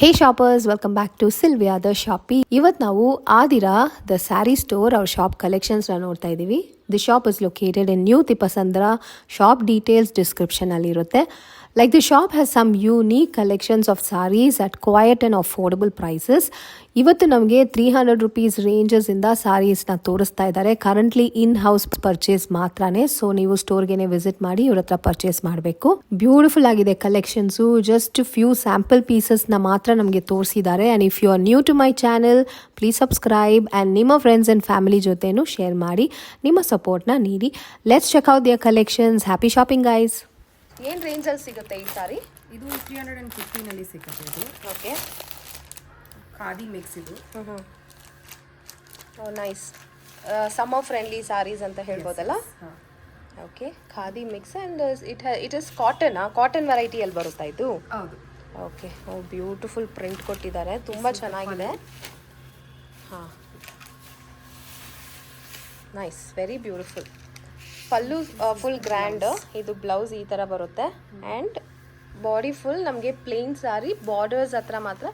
Hey shoppers, welcome back to Sylvia the shoppy. ಇವತ್ತು ನಾವು Adira the sari store ಅವ್ರ shop ಕಲೆಕ್ಷನ್ಸ್ನ ನೋಡ್ತಾ ಇದ್ದೀವಿ. The shop is located in new Tippasandra. Shop details description ಅಲ್ಲಿ ಇರುತ್ತೆ. Like the shop has some unique collections of sarees at quiet and affordable prices. ಇವತ್ತು ನಮಗೆ 300 rupees ರೇಂಜಸ್ ಇಂದ ಸಾರೀಸ್ನ ತೋರಿಸ್ತಾ ಇದ್ದಾರೆ. ಕರೆಂಟ್ಲಿ ಇನ್ ಹೌಸ್ ಪರ್ಚೇಸ್ ಮಾತ್ರನೇ, ಸೊ ನೀವು ಸ್ಟೋರ್ಗೆನೆ ವಿಸಿಟ್ ಮಾಡಿ ಇವ್ರ ಹತ್ರ ಪರ್ಚೇಸ್ ಮಾಡಬೇಕು. ಬ್ಯೂಟಿಫುಲ್ ಆಗಿದೆ ಕಲೆಕ್ಷನ್ಸು. ಜಸ್ಟ್ ಫ್ಯೂ ಸ್ಯಾಂಪಲ್ ಪೀಸಸ್ನ ಮಾತ್ರ ನಮಗೆ ತೋರಿಸಿದ್ದಾರೆ. And if you are new to my channel, please subscribe and ನಿಮ್ಮ ಫ್ರೆಂಡ್ಸ್ ಆ್ಯಂಡ್ ಫ್ಯಾಮಿಲಿ ಜೊತೆನೂ ಶೇರ್ ಮಾಡಿ, ನಿಮ್ಮ ಸಪೋರ್ಟ್ನ ನೀಡಿ. Let's check out their collections. Happy shopping guys. ಏನು ರೇಂಜಲ್ಲಿ ಸಿಗುತ್ತೆ ಈ ಸಾರಿ? ಇದು 315 ಸಿಗುತ್ತೆ. ಇದು ಓಕೆ, ಖಾದಿ ಮಿಕ್ಸ್. ಇದು ನೈಸ್ ಸಮ್ಮರ್ ಫ್ರೆಂಡ್ಲಿ ಸಾರೀಸ್ ಅಂತ ಹೇಳ್ಬೋದಲ್ಲ. Okay, khadi mix and it is cotton ವೆರೈಟಿಯಲ್ಲಿ ಬರುತ್ತಾ ಇದು? ಹೌದು. ಓಕೆ, ಬ್ಯೂಟಿಫುಲ್ ಪ್ರಿಂಟ್ ಕೊಟ್ಟಿದ್ದಾರೆ, ತುಂಬ ಚೆನ್ನಾಗಿದೆ. ಹಾಂ, ನೈಸ್, ವೆರಿ ಬ್ಯೂಟಿಫುಲ್. ಪಲ್ಲು ಫುಲ್ ಗ್ರ್ಯಾಂಡ್. ಇದು ಬ್ಲೌಸ್ ಈ ಥರ ಬರುತ್ತೆ ಆ್ಯಂಡ್ ಬಾಡಿ ಫುಲ್ ನಮಗೆ ಪ್ಲೇನ್ ಸಾರಿ. ಬಾರ್ಡರ್ಸ್ ಹತ್ರ ಮಾತ್ರ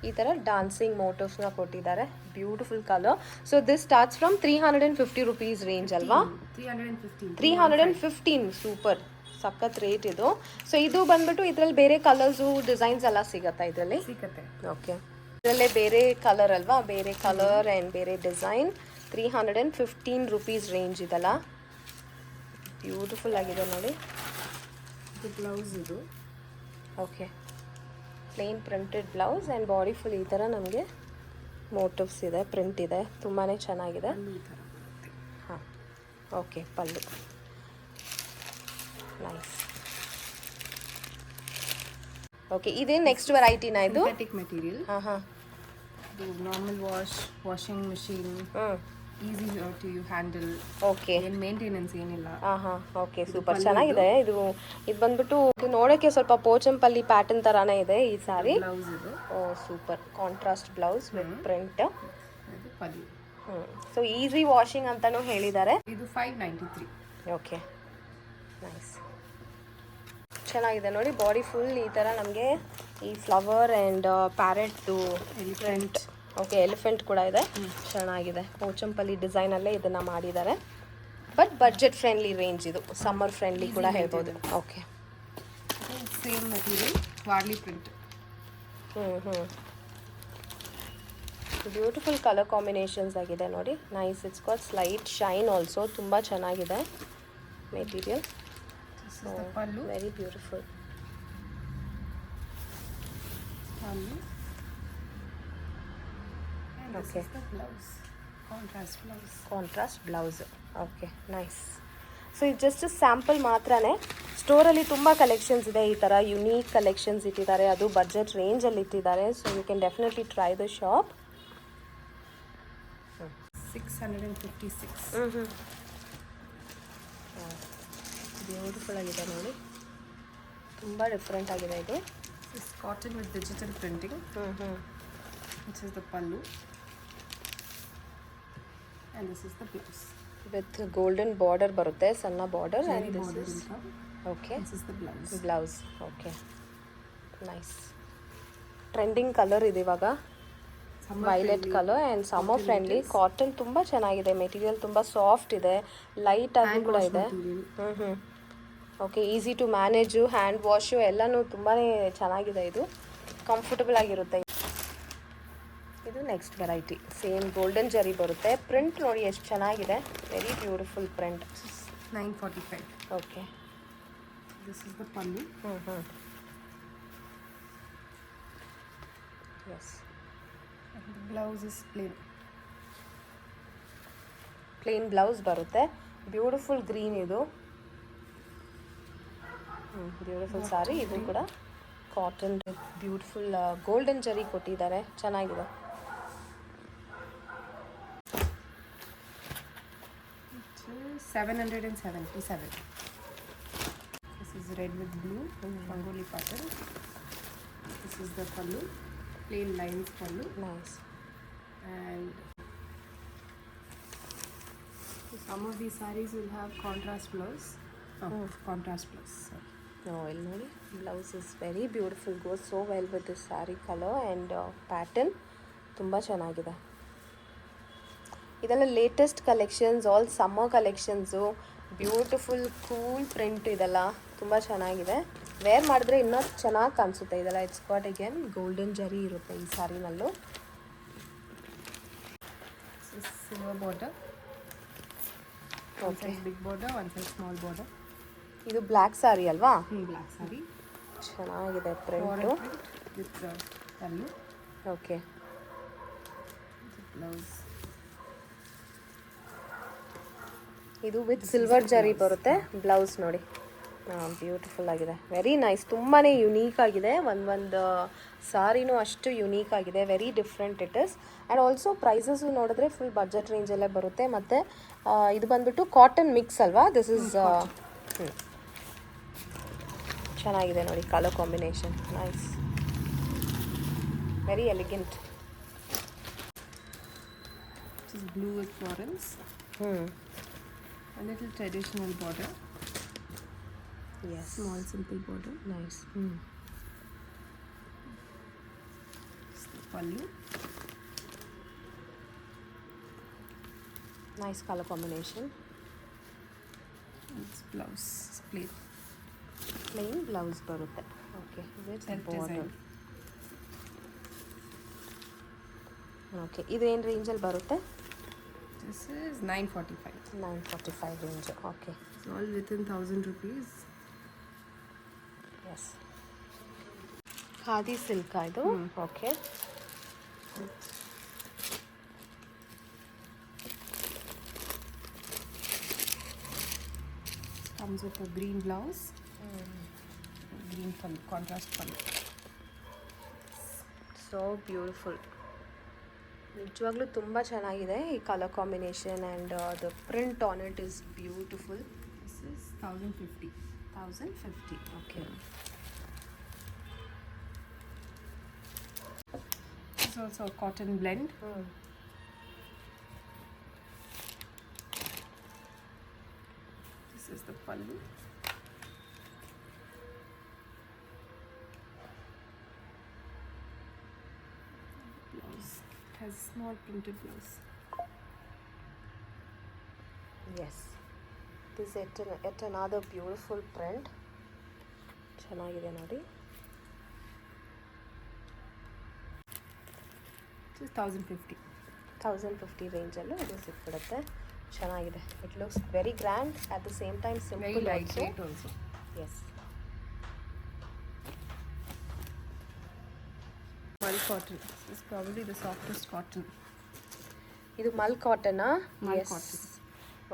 ಈ ಥರ ಡಾನ್ಸಿಂಗ್ ಮೋಟಿವ್ಸ್ನ ಕೊಟ್ಟಿದ್ದಾರೆ. Beautiful colour. So this starts from 350 rupees range ಅಲ್ವಾ? 315. ಸೂಪರ್, ಸಖತ್ ರೇಟ್ ಇದು. ಸೊ ಇದು ಬಂದ್ಬಿಟ್ಟು ಇದರಲ್ಲಿ ಬೇರೆ ಕಲರ್ಸು ಡಿಸೈನ್ಸ್ ಎಲ್ಲ ಸಿಗುತ್ತಾ ಇದರಲ್ಲಿ? ಸಿಗುತ್ತೆ. ಓಕೆ, ಇದರಲ್ಲೇ ಬೇರೆ ಕಲರ್ ಅಲ್ವಾ? ಬೇರೆ ಕಲರ್ ಆ್ಯಂಡ್ ಬೇರೆ ಡಿಸೈನ್. 315 rupees ರೇಂಜ್ ಇದಲ್ಲ. ಬ್ಯೂಟಿಫುಲ್ ಆಗಿದೆ ನೋಡಿ. ಇದು ಬ್ಲೌಸ್. ಇದು okay, plain printed blouse and body full ಈ ಥರ ನಮಗೆ ಮೋಟಿವ್ಸ್ ಇದೆ, ಪ್ರಿಂಟ್ ಇದೆ, ತುಂಬಾ ಚೆನ್ನಾಗಿದೆ. ಹಾಂ, ಓಕೆ, ಪಲ್ಲು ನೈಸ್. ಓಕೆ, ಇದೇ ನೆಕ್ಸ್ಟ್ ವೆರೈಟಿನಾ ಇದು? Synthetic material. ಹಾಂ, ಇದು normal washing machine, easy to handle. Okay, ಏನು ಮೇಂಟೆನೆನ್ಸ್ ಏನಿಲ್ಲ. ಓಕೆ, ಸೂಪರ್ ಚೆನ್ನಾಗಿದೆ. ಇದು ಬಂದ್ಬಿಟ್ಟು ನೋಡೋಕ್ಕೆ ಸ್ವಲ್ಪ ಪೋಚಂಪಲ್ಲಿ ಪ್ಯಾಟರ್ನ್ ಥರಾನೇ ಇದೆ ಈ ಸಾರಿ. ಬ್ಲೌಸ್. ಇದು super contrast blouse with print. ಇದು ಪಲ್ಲು. ಸೊ ಈಸಿ ವಾಷಿಂಗ್ ಅಂತಾನೂ ಹೇಳಿದ್ದಾರೆ. ಇದು 593. ಓಕೆ, ನೈಸ್, ಚೆನ್ನಾಗಿದೆ ನೋಡಿ. ಬಾಡಿ ಫುಲ್ ಈ ಥರ ನಮಗೆ ಈ ಫ್ಲವರ್ ಆ್ಯಂಡ್ ಪ್ಯಾರೆಟ್ದು ಪ್ರಿಂಟ್. ಓಕೆ, ಎಲಿಫೆಂಟ್ ಕೂಡ ಇದೆ, ಚೆನ್ನಾಗಿದೆ. ಪೋಚಂಪಲ್ಲಿ ಡಿಸೈನಲ್ಲೇ ಇದನ್ನು ಮಾಡಿದ್ದಾರೆ. ಬಟ್ ಬಡ್ಜೆಟ್ ಫ್ರೆಂಡ್ಲಿ ರೇಂಜ್ ಇದು, ಸಮ್ಮರ್ ಫ್ರೆಂಡ್ಲಿ ಕೂಡ ಹೇಳ್ಬೋದು. Okay, same material, Warli print. Beautiful colour combinations ಆಗಿದೆ ನೋಡಿ. Nice, it's got slight shine also. ತುಂಬ ಚೆನ್ನಾಗಿದೆ material. Pallu very beautiful. Pallu. Okay, blouse contrast blouse. Okay, nice. So ಇದು ಜಸ್ಟ್ ಸ್ಯಾಂಪಲ್ ಮಾತ್ರನೇ. ಸ್ಟೋರಲ್ಲಿ ತುಂಬ ಕಲೆಕ್ಷನ್ಸ್ ಇದೆ, ಈ ಥರ ಯುನೀಕ್ ಕಲೆಕ್ಷನ್ಸ್ ಇಟ್ಟಿದ್ದಾರೆ, ಅದು ಬಡ್ಜೆಟ್ ರೇಂಜಲ್ಲಿ ಇಟ್ಟಿದ್ದಾರೆ. So you can definitely try the shop. 656. Beautiful ಆಗಿದೆ ನೋಡಿ, ತುಂಬ ಡಿಫ್ರೆಂಟ್ ಆಗಿದೆ ಇದು. Cotton with digital printing. This is the pallu and this is the blouse with golden border ಬರುತ್ತೆ, ಸಣ್ಣ border. and this is okay, this is the blouse. Okay, nice. Trending colour ಇದೆ ಇವಾಗ, violet colour and summer friendly. Cotton ತುಂಬ ಚೆನ್ನಾಗಿದೆ, material ತುಂಬ soft ಇದೆ, light ಆಗಿ ಕೂಡ ಇದೆ. Okay, easy to manage, hand wash ಎಲ್ಲನೂ ತುಂಬಾ ಚೆನ್ನಾಗಿದೆ. ಇದು ಕಂಫರ್ಟಬಲ್ ಆಗಿರುತ್ತೆ. ಇದು ನೆಕ್ಸ್ಟ್ ವೆರೈಟಿ, ಸೇಮ್ ಗೋಲ್ಡನ್ ಜರಿ ಬರುತ್ತೆ. ಪ್ರಿಂಟ್ ನೋಡಿ ಎಷ್ಟು ಚೆನ್ನಾಗಿದೆ, very beautiful print. 945. Okay, this is the pallu. Yes, And the blouse is plain blouse ಬರುತ್ತೆ. ಬ್ಯೂಟಿಫುಲ್ ಗ್ರೀನ್ ಇದು. ಬ್ಯೂಟಿಫುಲ್ ಸಾರಿ. ಇದು ಕೂಡ ಕಾಟನ್, ಬ್ಯೂಟಿಫುಲ್ ಗೋಲ್ಡನ್ ಜರಿ ಕೊಟ್ಟಿದ್ದಾರೆ, ಚೆನ್ನಾಗಿದೆ. 777. This is red with blue, Rangoli pattern. This is the pallu, plain lines pallu. Nice. And some of these sarees will have contrast blouse. Contrast blouse. Sorry. ಇಲ್ಲಿ ನೋಡಿ, blouse is very beautiful, goes so well with this sari colour and pattern. ತುಂಬ ಚೆನ್ನಾಗಿದೆ. ಇದೆಲ್ಲ latest collections, all summer collections. Beautiful cool print ಇದೆಲ್ಲ ತುಂಬ ಚೆನ್ನಾಗಿದೆ. Wear ಮಾಡಿದ್ರೆ ಇನ್ನೂ ಚೆನ್ನಾಗಿ ಕಾಣಿಸುತ್ತೆ ಇದೆಲ್ಲ. It's got again golden zari ಇರುತ್ತೆ ಈ ಸ್ಯಾರಿನಲ್ಲೂ. Silver border, okay, big border, one side small border. ಇದು ಬ್ಲ್ಯಾಕ್ ಸ್ಯಾರಿ ಅಲ್ವಾ? ಬ್ಲ್ಯಾಕ್ ಸ್ಯಾರಿ, ಚೆನ್ನಾಗಿದೆ print. With pallu. Okay, blouse ಇದು ವಿತ್ ಸಿಲ್ವರ್ ಜರಿ ಬರುತ್ತೆ. ಬ್ಲೌಸ್ ನೋಡಿ, ಬ್ಯೂಟಿಫುಲ್ ಆಗಿದೆ, ವೆರಿ ನೈಸ್. ತುಂಬಾ ಯುನೀಕ್ ಆಗಿದೆ. ಒಂದು ಸಾರಿನೂ ಅಷ್ಟು ಯುನೀಕ್ ಆಗಿದೆ, very different it is. And also prices ನೋಡಿದ್ರೆ ಫುಲ್ ಬಜೆಟ್ ರೇಂಜಲ್ಲೇ ಬರುತ್ತೆ. ಮತ್ತು ಇದು ಬಂದುಬಿಟ್ಟು ಕಾಟನ್ ಮಿಕ್ಸ್ ಅಲ್ವಾ? ದಿಸ್ ಇಸ್ ಚೆನ್ನಾಗಿದೆ ನೋಡಿ, colour combination nice, very elegant. Blue with Florence. A little traditional border. Yes. Small simple border. Nice. It's the pallu. Nice color combination. It's blouse. It's plain. Plain blouse barutte. Okay. With border. Okay. Idu ಏನು ರೇಂಜಲ್ಲಿ ಬರುತ್ತೆ? This is 945. 945 range. Okay. It's all within 1,000 rupees. Yes. Khadi silk ಇದು. Okay. Comes with a green blouse. Green pallu, contrast pallu. So beautiful. ನಿಜವಾಗ್ಲೂ ತುಂಬ ಚೆನ್ನಾಗಿದೆ ಈ colour combination and the print on it is beautiful. This is 1,050. 1,050. Okay. This is also a cotton blend. This is the pallu. Blouse has small printed blouse. Yes. This is yet another beautiful print. ಚೆನ್ನಾಗಿದೆ ನೋಡಿ. This is 1,050. 1,050 ರೇಂಜಲ್ಲೂ ಇದು ಸಿಕ್ಬಿಡುತ್ತೆ. ಚೆನ್ನಾಗಿದೆ. It looks very grand at the same time Very simple lightweight also. Yes. Mul cotton. This is probably the softest cotton. ಇದು ಮಲ್ ಕಾಟನಾ? Mul cotton.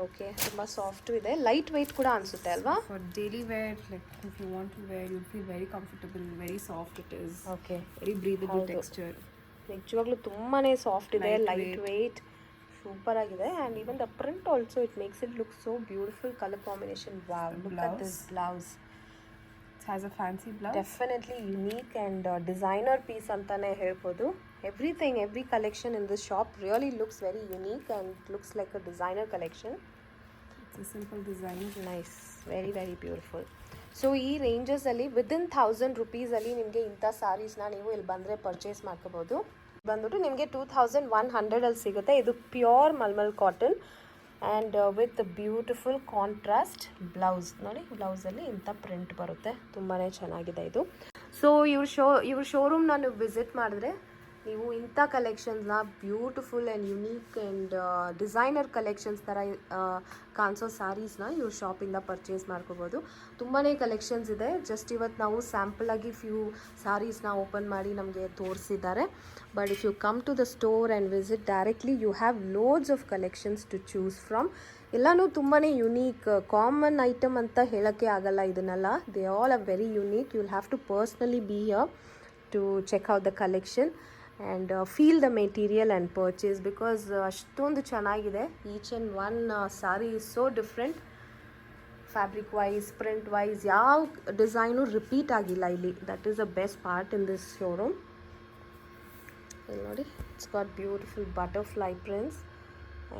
Okay, ತುಂಬ soft ಇದೆ, light weight ಕೂಡ ಅನಿಸುತ್ತೆ ಅಲ್ವಾ? For daily wear, like if you want to wear, you'll feel very comfortable. Very soft it is. ಓಕೆ, Very breathable ಹೌದು. texture. ನಿಜವಾಗ್ಲೂ ತುಂಬಾ ಸಾಫ್ಟ್ ಇದೆ, Light ಲೈಟ್ ವೆಯ್ಟ್, ಸೂಪರ್ ಆಗಿದೆ. And even the print also it makes it look so beautiful. Colour combination, wow, look at this blouse. It has a fancy blouse. Definitely unique and designer piece ಅಂತಲೇ ಹೇಳ್ಬೋದು. Everything, every collection in this shop really looks very unique and looks like a designer collection. It's a simple design. Nice, very very beautiful. So ಈ ರೇಂಜಸಲ್ಲಿ within 1,000 ರುಪೀಸಲ್ಲಿ ನಿಮಗೆ ಇಂಥ ಸ್ಯಾರೀಸ್ನ ನೀವು ಇಲ್ಲಿ ಬಂದರೆ purchase ಮಾಡ್ಕೋಬೋದು. ಬಂದ್ಬಿಟ್ಟು ನಿಮಗೆ 2,100 ಸಿಗುತ್ತೆ. ಇದು pure mulmul cotton and with beautiful contrast blouse. ನೋಡಿ, ಬ್ಲೌಸಲ್ಲಿ ಇಂಥ ಪ್ರಿಂಟ್ ಬರುತ್ತೆ, ತುಂಬಾ ಚೆನ್ನಾಗಿದೆ ಇದು. ಸೊ ಇವ್ರ ಶೋರೂಮ್ ನಾನು ವಿಸಿಟ್ ಮಾಡಿದ್ರೆ ನೀವು ಇಂಥ ಕಲೆಕ್ಷನ್ಸ್ನ beautiful and unique and designer collections ಥರ ಕಾಣಿಸೋ ಸ್ಯಾರೀಸ್ನ ಇವ್ರ ಶಾಪಿಂದ ಪರ್ಚೇಸ್ ಮಾಡ್ಕೋಬೋದು. ತುಂಬಾ ಕಲೆಕ್ಷನ್ಸ್ ಇದೆ. ಜಸ್ಟ್ ಇವತ್ತು ನಾವು ಸ್ಯಾಂಪಲಾಗಿ ಫ್ಯೂ ಸ್ಯಾರೀಸ್ನ ಓಪನ್ ಮಾಡಿ ನಮಗೆ ತೋರಿಸಿದ್ದಾರೆ. But if you come to the store and visit directly, you have loads of collections to choose from. ಎಲ್ಲನೂ ತುಂಬಾ ಯುನೀಕ್, ಕಾಮನ್ ಐಟಮ್ ಅಂತ ಹೇಳೋಕ್ಕೆ ಆಗಲ್ಲ ಇದನ್ನೆಲ್ಲ. They all are very unique. You will have to personally be here to check out the collection and feel the material and purchase, because ಅಷ್ಟೊಂದು ಚೆನ್ನಾಗಿದೆ. Each and one sari is so different. Fabric wise, print wise ಯಾವ design repeat ಆಗಿಲ್ಲ ಇಲ್ಲಿ. That is the best part in this showroom. ಇಲ್ಲಿ ನೋಡಿ, it's got beautiful butterfly prints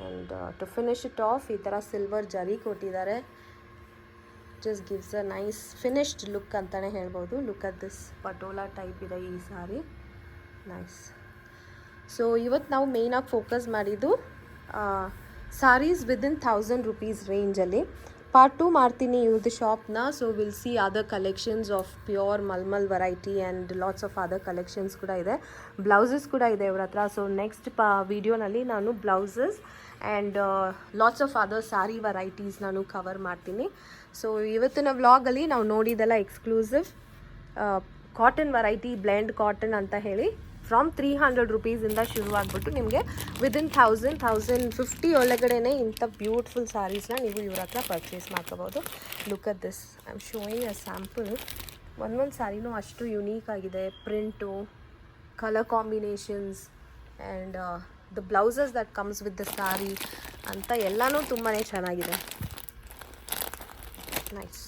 and to finish it off ಈ ಥರ silver zari ಕೊಟ್ಟಿದ್ದಾರೆ. Just gives a nice finished look ಅಂತಲೇ ಹೇಳ್ಬೋದು. Look at this patola type ಇದೆ ಈ ಸಾರಿ, ನೈಸ್. ಸೊ ಇವತ್ತು ನಾವು ಮೇಯ್ನಾಗಿ ಫೋಕಸ್ ಮಾಡಿದ್ದು ಸಾರೀಸ್ ವಿದಿನ್ 1000 rupees ರೇಂಜಲ್ಲಿ. ಪಾರ್ಟ್ 2 ಮಾಡ್ತೀನಿ ಇವ್ರದ್ದು ಶಾಪ್ನ. So will see other collections of pure mulmul variety and lots of other collections ಕೂಡ ಇದೆ, ಬ್ಲೌಸಸ್ ಕೂಡ ಇದೆ ಇವ್ರ ಹತ್ರ. ಸೊ ನೆಕ್ಸ್ಟ್ ವಿಡಿಯೋನಲ್ಲಿ ನಾನು blouses and lots of other sari varieties ನಾನು ಕವರ್ ಮಾಡ್ತೀನಿ. ಸೊ ಇವತ್ತಿನ ವ್ಲಾಗಲ್ಲಿ ನಾವು ನೋಡಿದೆಲ್ಲ exclusive cotton variety, blend cotton ಅಂತ ಹೇಳಿ ಫ್ರಮ್ 300 rupees ಶುರುವಾಗ್ಬಿಟ್ಟು ನಿಮಗೆ ವಿದಿನ್ 1000-1050 ಒಳಗಡೆನೆ ಇಂಥ ಬ್ಯೂಟಿಫುಲ್ ಸ್ಯಾರೀಸ್ನ ನೀವು ಇವ್ರ ಹತ್ರ ಪರ್ಚೇಸ್ ಮಾಡ್ಕೋಬೋದು. Look at this, I am showing a sample. ಒಂದೊಂದು ಸ್ಯಾರಿನೂ ಅಷ್ಟು ಯುನೀಕ್ ಆಗಿದೆ, print, colour combinations and the blouses that comes with the sari ಅಂತ ಎಲ್ಲನೂ ತುಂಬಾ ಚೆನ್ನಾಗಿದೆ. ನೈಸ್.